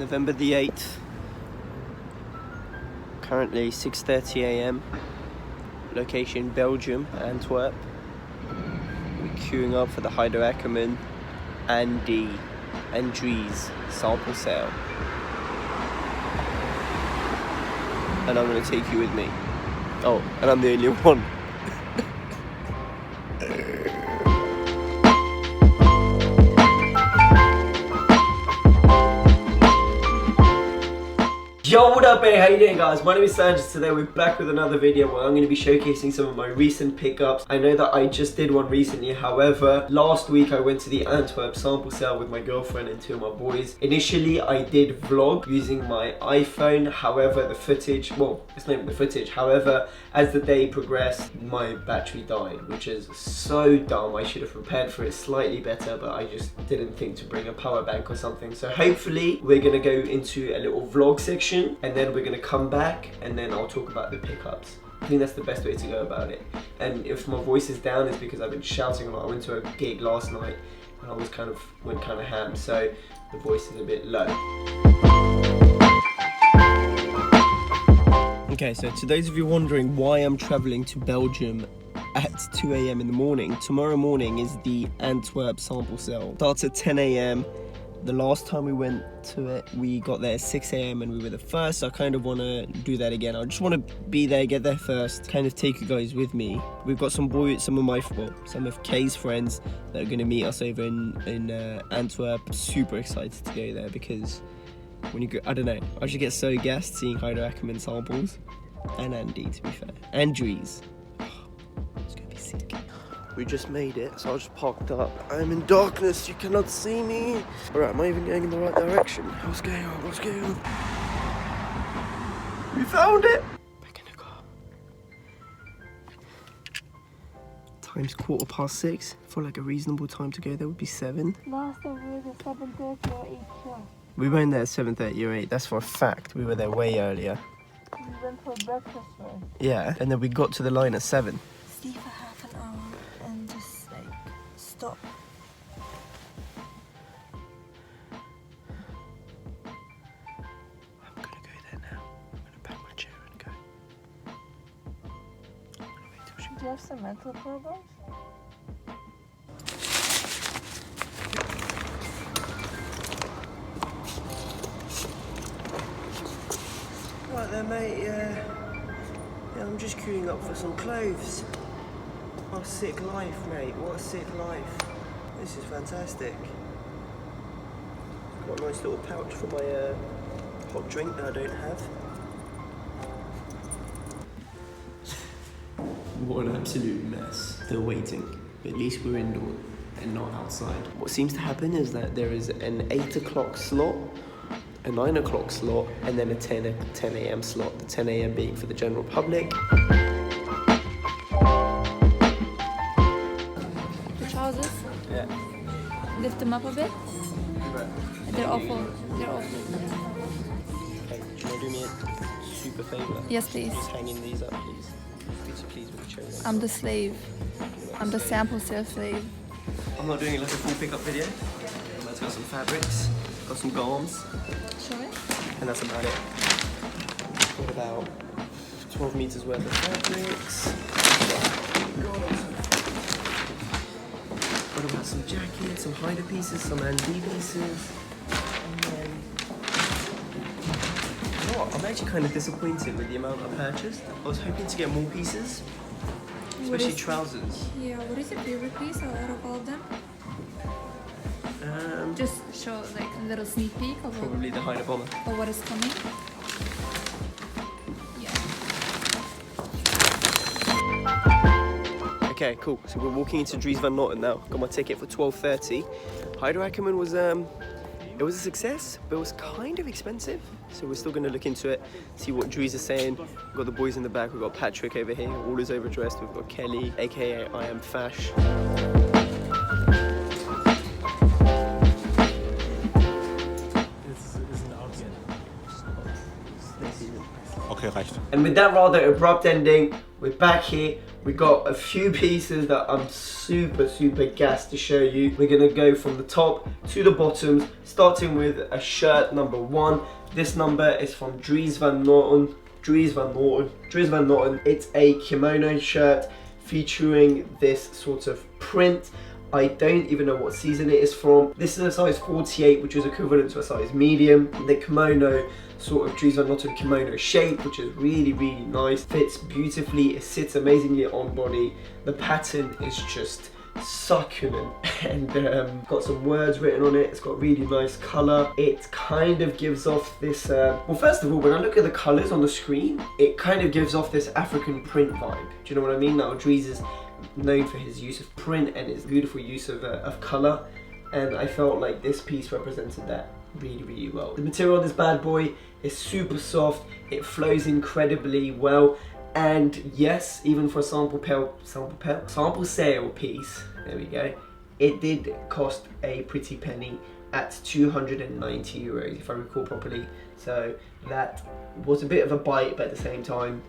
November the 8th. Currently 6:30 AM. Location Belgium, Antwerp. We're queuing up for the Haider Ackermann and Dries Sample Sale. And I'm going to take you with me. Oh, and I'm the only one. Yo, what up, hey, how you doing, guys? My name is Sangiev. Today we're back with another video where I'm going to be showcasing some of my recent pickups. I know that I just did one recently, however, last week I went to the Antwerp Sample Sale with my girlfriend and two of my boys. Initially, I did vlog using my iPhone, however, the footage, well, it's not even the footage, however, as the day progressed, my battery died, which is so dumb. I should have prepared for it slightly better, but I just didn't think to bring a power bank or something. So hopefully, we're going to go into a little vlog section, and then we're going to come back and then I'll talk about the pickups. I think that's the best way to go about it. And if my voice is down, it's because I've been shouting a lot. I went to a gig last night and I was went kind of ham, so the voice is a bit low. Okay, so to those of you wondering why I'm traveling to Belgium at 2 AM in the morning, tomorrow morning is the Antwerp Sample Sale. Starts at 10 AM. The last time we went to it, we got there at 6 AM and we were the first. So I kind of want to do that again. I just want to be there, get there first, kind of take you guys with me. We've got some of Kay's friends that are going to meet us over in Antwerp. Super excited to go there because when you go, I don't know, I just get so gassed seeing Haider Ackermann samples. And Andy, to be fair. And Dries. Oh, it's going to be sick. We just made it, so I just parked up. I'm in darkness, you cannot see me. Alright, am I even going in the right direction? What's going on? What's going on? We found it! Back in the car. Time's 6:15. I feel like a reasonable time to go there would be 7. Last time we were at 7:30 or 8 sure. We weren't there at 7:30 or 8, that's for a fact. We were there way earlier. We went for breakfast, right? Yeah, and then we got to the line at 7. Stay for half an hour and just like stop. I'm gonna go there now. I'm gonna pack my chair and go. I'm gonna wait till she... Do you have some mental problems? Right there, mate, yeah, I'm just queuing up for some clothes. What a sick life, mate, what a sick life. This is fantastic. Got a nice little pouch for my hot drink that I don't have. What an absolute mess. Still waiting, but at least we're indoor and not outside. What seems to happen is that there is an 8 o'clock slot, a 9 o'clock slot, and then a 10 AM slot, the 10 AM being for the general public. The trousers? Yeah. Lift them up a bit. They're awful. They're awful. Okay, do you want to do me a super favour? Yes, please. Just hanging these up, please. Could you please with the chair? I'm the slave. I'm the sample sale slave. I'm not doing like a full pickup video. Let's got some fabrics, got some garms, Show it. and that's about it. Got about 12 meters worth of fabrics. Got about some jackets, some Haider pieces, some Andy pieces. And then, you know what? I'm actually kind of disappointed with the amount I purchased. I was hoping to get more pieces, especially trousers. Yeah, what is your favorite piece out of all of them? Just show like a little sneak peek of Probably the Haider bomber. or what is coming. Yeah. Okay, cool. So we're walking into Dries Van Noten now. Got my ticket for 12:30. Haider Ackermann was it was a success, but it was kind of expensive. So we're still going to look into it, see what Dries is saying. We've got the boys in the back. We've got Patrick over here. All is overdressed. We've got Kelly, aka I Am Fash. Okay, reicht. And with that rather abrupt ending, we're back here. We got a few pieces that I'm super gassed to show you. We're gonna go from the top to the bottoms, starting with a shirt number 1. This number is from Dries Van Noten. Dries Van Noten. It's a kimono shirt featuring this sort of print. I don't even know what season it is from. This is a size 48, which is equivalent to a size medium. The kimono, sort of Dries Van Noten kimono shape, which is really nice. Fits beautifully, it sits amazingly on body. The pattern is just succulent, and got some words written on it. It's got really nice colour. It kind of gives off this, well, first of all, when I look at the colours on the screen, it kind of gives off this African print vibe. Do you know what I mean? Now, Dries is known for his use of print and his beautiful use of colour, and I felt like this piece represented that really well. The material on this bad boy is super soft, it flows incredibly well, and yes, even for a sample sale piece, there we go, it did cost a pretty penny at 290 euros if I recall properly, so that was a bit of a bite, but at the same time,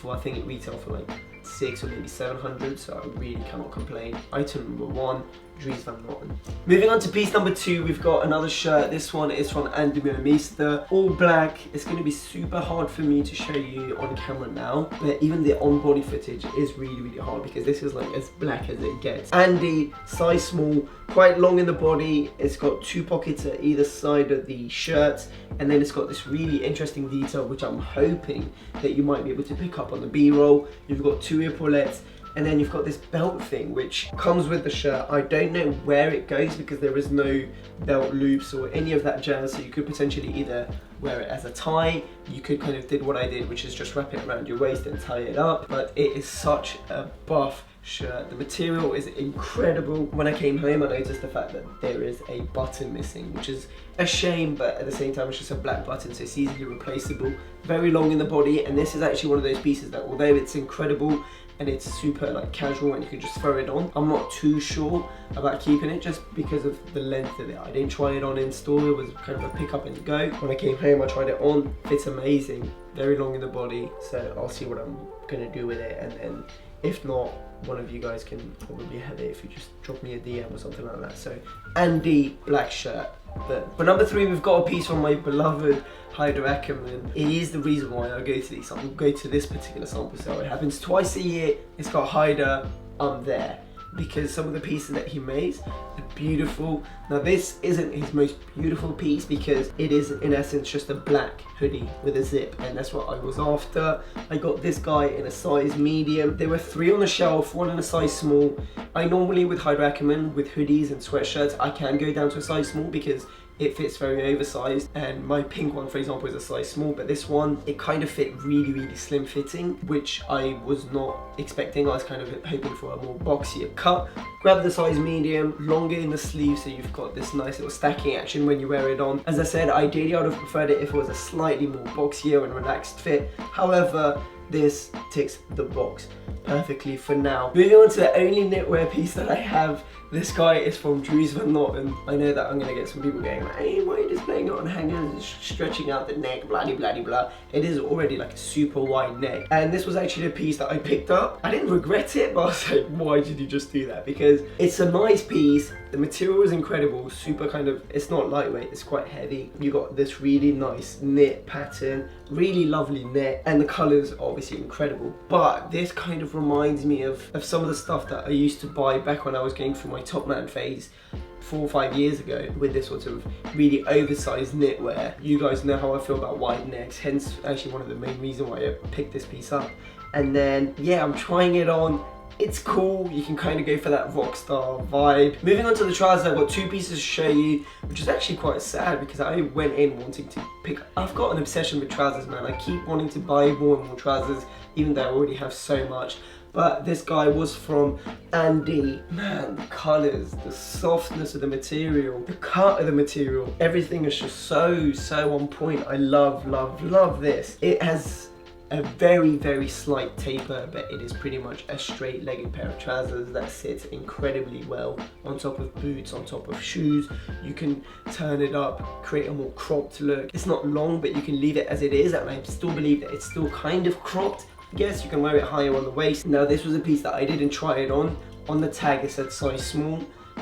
I think it retailed for like 600 or maybe 700, so I really cannot complain. Item number 1, Dries Van Noten. Moving on to piece number 2, we've got another shirt. This one is from Demeulemeester, all black. It's going to be super hard for me to show you on camera now, but even the on-body footage is really hard because this is like as black as it gets. Andy, size small, quite long in the body. It's got 2 pockets at either side of the shirt, and then it's got this really interesting detail which I'm hoping that you might be able to pick up on the B-roll. You've got 2 epaulettes, and then you've got this belt thing which comes with the shirt. I don't know where it goes because there is no belt loops or any of that jazz, so you could potentially either wear it as a tie, you could kind of did what I did, which is just wrap it around your waist and tie it up, but it is such a buff shirt. The material is incredible. When I came home, I noticed the fact that there is a button missing, which is a shame, but at the same time it's just a black button, so it's easily replaceable. Very long in the body, and this is actually one of those pieces that, although it's incredible and it's super like casual and you can just throw it on, I'm not too sure about keeping it just because of the length of it. I didn't try it on in store, it was kind of a pick up and go. When I came home, I tried it on, fits amazing, very long in the body, so I'll see what I'm gonna do with it, and then if not, one of you guys can probably have it if you just drop me a DM or something like that. So, Andy, black shirt. But for number 3, we've got a piece from my beloved Haider Ackermann. It is the reason why I go to these. I'll go to this particular sample sale. It happens twice a year. It's got Haider. I'm there because some of the pieces that he makes are beautiful. Now, this isn't his most beautiful piece because it is in essence just a black hoodie with a zip, and that's what I was after. I got this guy in a size medium. There were 3 on the shelf, 1 in a size small. I normally, with Haider Ackermann, with hoodies and sweatshirts, I can go down to a size small because it fits very oversized, and my pink one, for example, is a size small, but this one, it kind of fit really slim fitting, which I was not expecting. I was kind of hoping for a more boxier cut. Grab the size medium, longer in the sleeve, so you've got this nice little stacking action when you wear it on. As I said, ideally I would have preferred it if it was a slightly more boxier and relaxed fit. However, this ticks the box perfectly for now. Moving on to the only knitwear piece that I have. This guy is from Dries Van Noten. I know that I'm gonna get some people going, hey, why are you displaying it on hangers, stretching out the neck, blah blah. It is already like a super wide neck. And this was actually a piece that I picked up. I didn't regret it, but I was like, why did you just do that? Because it's a nice piece. The material is incredible, super kind of, it's not lightweight, it's quite heavy. You got this really nice knit pattern, really lovely knit, and the colors are obviously incredible. But this kind of reminds me of some of the stuff that I used to buy back when I was going through my top man phase 4 or 5 years ago, with this sort of really oversized knitwear. You guys know how I feel about wide necks, hence actually one of the main reasons why I picked this piece up. And then, yeah, I'm trying it on. It's cool, you can kind of go for that rock star vibe. Moving on to the trousers, I've got 2 pieces to show you, which is actually quite sad because I went in wanting to pick, I've got an obsession with trousers, man. I keep wanting to buy more and more trousers, even though I already have so much. But this guy was from Andy. Man, the colors, the softness of the material, the cut of the material, everything is just so on point. I love this. It has a very slight taper, but it is pretty much a straight legged pair of trousers that sits incredibly well on top of boots, on top of shoes. You can turn it up, create a more cropped look. It's not long, but you can leave it as it is, and I still believe that it's still kind of cropped, Yes, you can wear it higher on the waist. Now this was a piece that I didn't try it on. On the tag it said size small.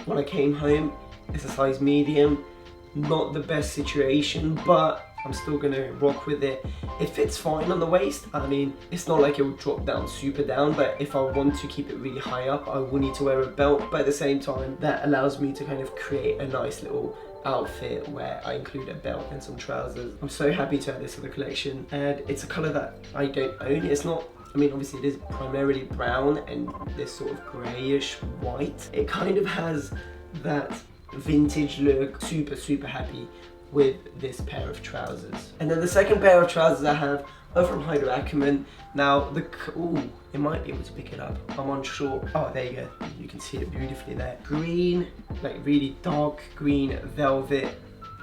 When I came home, it's a size medium. Not the best situation, but I'm still gonna rock with it. It fits fine on the waist. I mean, it's not like it will drop down super down, but if I want to keep it really high up, I will need to wear a belt. But at the same time, that allows me to kind of create a nice little outfit where I include a belt and some trousers. I'm so happy to add this to the collection, and it's a color that I don't own. It's not, I mean, obviously it is primarily brown and this sort of grayish white. It kind of has that vintage look. Super happy with this pair of trousers. And then the second pair of trousers I have are from Haider Ackermann. Now it might be able to pick it up, I'm unsure. Oh, there you go, you can see it beautifully there. Green, like really dark green velvet,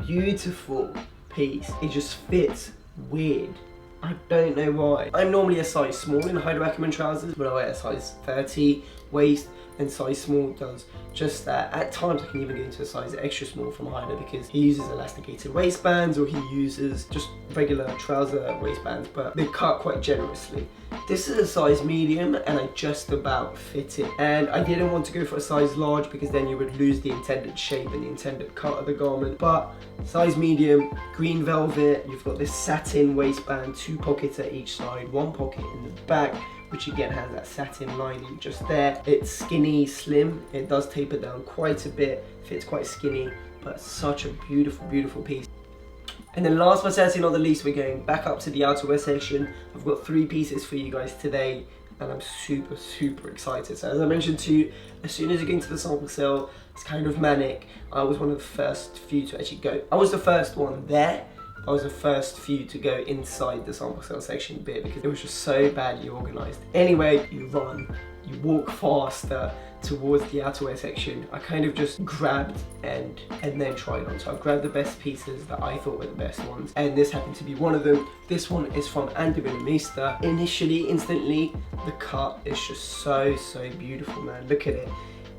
beautiful piece. It just fits weird. I don't know why. I'm normally a size small in Haider Ackermann trousers, but I wear a size 30 waist, and size small does just that. At times I can even get into a size extra small from Haider because he uses elasticated waistbands, or he uses just regular trouser waistbands, but they cut quite generously. This is a size medium and I just about fit it. And I didn't want to go for a size large because then you would lose the intended shape and the intended cut of the garment. But size medium, green velvet, you've got this satin waistband, 2 pockets at each side, 1 pocket in the back, which again has that satin lining just there. It's skinny, slim, it does taper down quite a bit, fits quite skinny, but such a beautiful piece. And then last but certainly not the least, we're going back up to the outerwear section. I've got 3 pieces for you guys today, and I'm super excited. So as I mentioned to you, as soon as you get into the sample sale, it's kind of manic. I was one of the first few to actually go. I was the first one there. I was the first few to go inside the sample sale section bit because it was just so badly organised. Anyway, you run, you walk faster towards the outerwear section. I kind of just grabbed and then tried on. So I've grabbed the best pieces that I thought were the best ones, and this happened to be one of them. This one is from Demeulemeester. Instantly, the cut is just so beautiful, man. Look at it.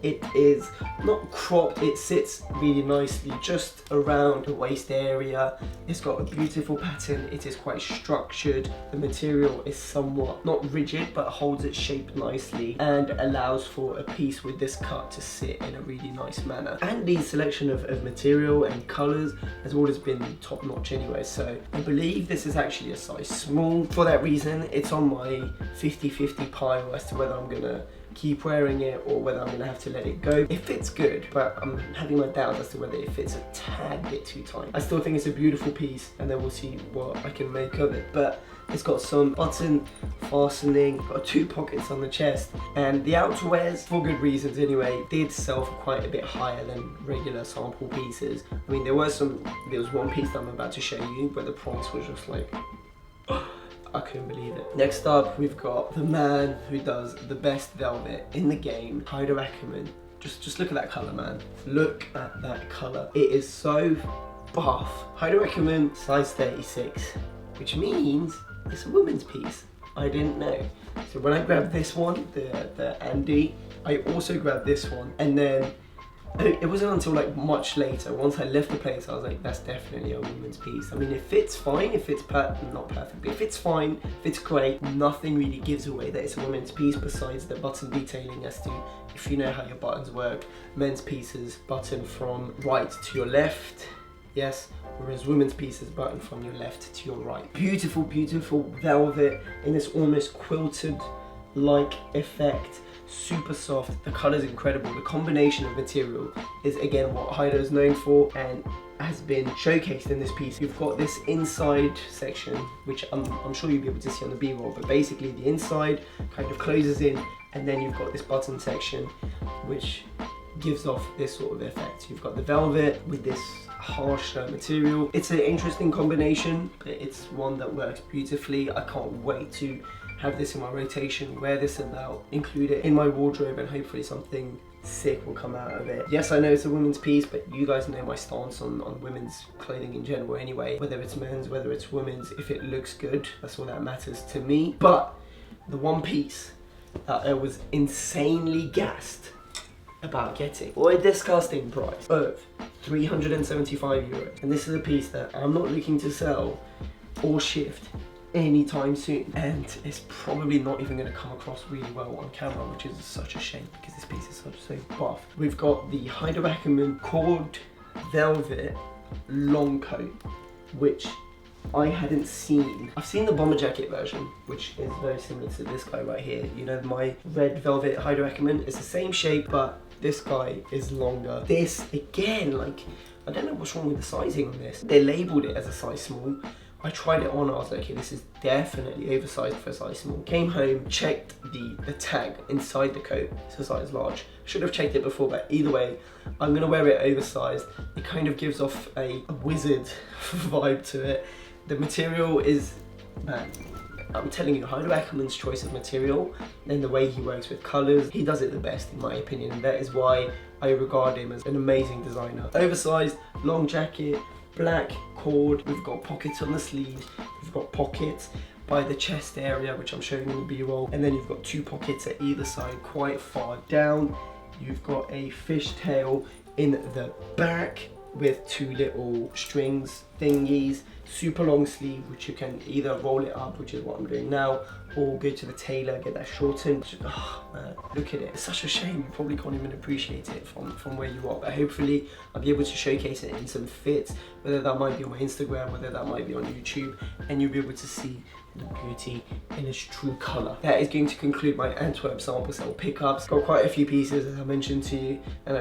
It is not cropped, it sits really nicely just around the waist area. It's got a beautiful pattern, it is quite structured. The material is somewhat, not rigid, but holds its shape nicely and allows for a piece with this cut to sit in a really nice manner. And the selection of material and colours has always been top notch anyway, so I believe this is actually a size small. For that reason, it's on my 50-50 pile as to whether I'm gonna keep wearing it or whether I'm gonna have to let it go. It fits good, but I'm having my doubts as to whether it fits a tad bit too tight. I still think it's a beautiful piece, and then we'll see what I can make of it. But it's got some button fastening, got 2 pockets on the chest, and the outerwears, for good reasons anyway, did sell for quite a bit higher than regular sample pieces. I mean, there was one piece that I'm about to show you where the price was just like, I couldn't believe it. Next up, we've got the man who does the best velvet in the game, Haider Ackermann. Just look at that colour, man. Look at that colour. It is so buff. Haider Ackermann, size 36, which means it's a woman's piece. I didn't know. So when I grabbed this one, the Andy, I also grabbed this one, and then it wasn't until like much later, once I left the place, I was like, that's definitely a woman's piece. I mean, it fits fine, it fits not perfectly, it fits fine, fits great. Nothing really gives away that it's a woman's piece besides the button detailing as to, if you know how your buttons work, men's pieces button from right to your left, yes, whereas women's pieces button from your left to your right. Beautiful velvet in this almost quilted like effect. Super soft, the colour is incredible. The combination of material is again what Haider is known for and has been showcased in this piece. You've got this inside section, which I'm sure you'll be able to see on the B-roll, but basically the inside kind of closes in, and then you've got this button section which gives off this sort of effect. You've got the velvet with this harsh material. It's an interesting combination, but it's one that works beautifully. I can't wait to have this in my rotation, wear this about, include it in my wardrobe, and hopefully something sick will come out of it. Yes, I know it's a women's piece, but you guys know my stance on women's clothing in general anyway. Whether it's men's, whether it's women's, if it looks good, that's all that matters to me. But the one piece that I was insanely gassed about getting, for a disgusting price of €375, and this is a piece that I'm not looking to sell or shift anytime soon, and it's probably not even going to come across really well on camera, which is such a shame because this piece is so buff. We've got the Haider Ackermann cord velvet long coat, which I hadn't seen. I've seen the bomber jacket version, which is very similar to this guy right here. You know, my red velvet Haider Ackermann is the same shape, but this guy is longer. This, again, like, I don't know what's wrong with the sizing on this. They labeled it as a size small. I tried it on, I was like, okay, this is definitely oversized for a size small. Came home, checked the tag inside the coat, it's a size large. Should have checked it before, but either way, I'm gonna wear it oversized. It kind of gives off a wizard vibe to it. The material is, man, I'm telling you, Haider Ackermann's choice of material and the way he works with colors, he does it the best in my opinion, and that is why I regard him as an amazing designer. Oversized, long jacket, black cord, we've got pockets on the sleeves, we've got pockets by the chest area, which I'm showing in the B-roll, and then you've got 2 pockets at either side, quite far down. You've got a fishtail in the back with 2 little strings thingies, super long sleeve, which you can either roll it up, which is what I'm doing now, or go to the tailor, get that shortened. Oh man, look at it. It's such a shame, you probably can't even appreciate it from where you are, but hopefully I'll be able to showcase it in some fits, whether that might be on my Instagram, whether that might be on YouTube, and you'll be able to see the beauty in its true colour. That is going to conclude my Antwerp Sample Sale pickups. Got quite a few pieces, as I mentioned to you, and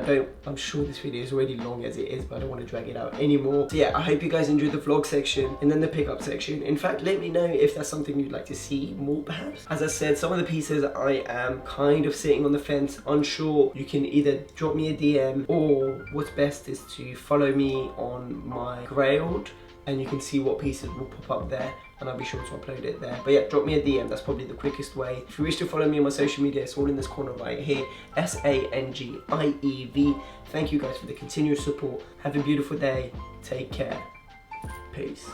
I'm sure this video is already long as it is, but I don't want to drag it out anymore. So yeah, I hope you guys enjoyed the vlog section and then the pickup section. In fact, let me know if that's something you'd like to see more perhaps. As I said, some of the pieces I am kind of sitting on the fence, unsure. You can either drop me a DM, or what's best is to follow me on my Grailed, and you can see what pieces will pop up there, and I'll be sure to upload it there. But yeah, drop me a DM, that's probably the quickest way. If you wish to follow me on my social media, it's all in this corner right here, Sangiev. Thank you guys for the continuous support. Have a beautiful day, take care, peace.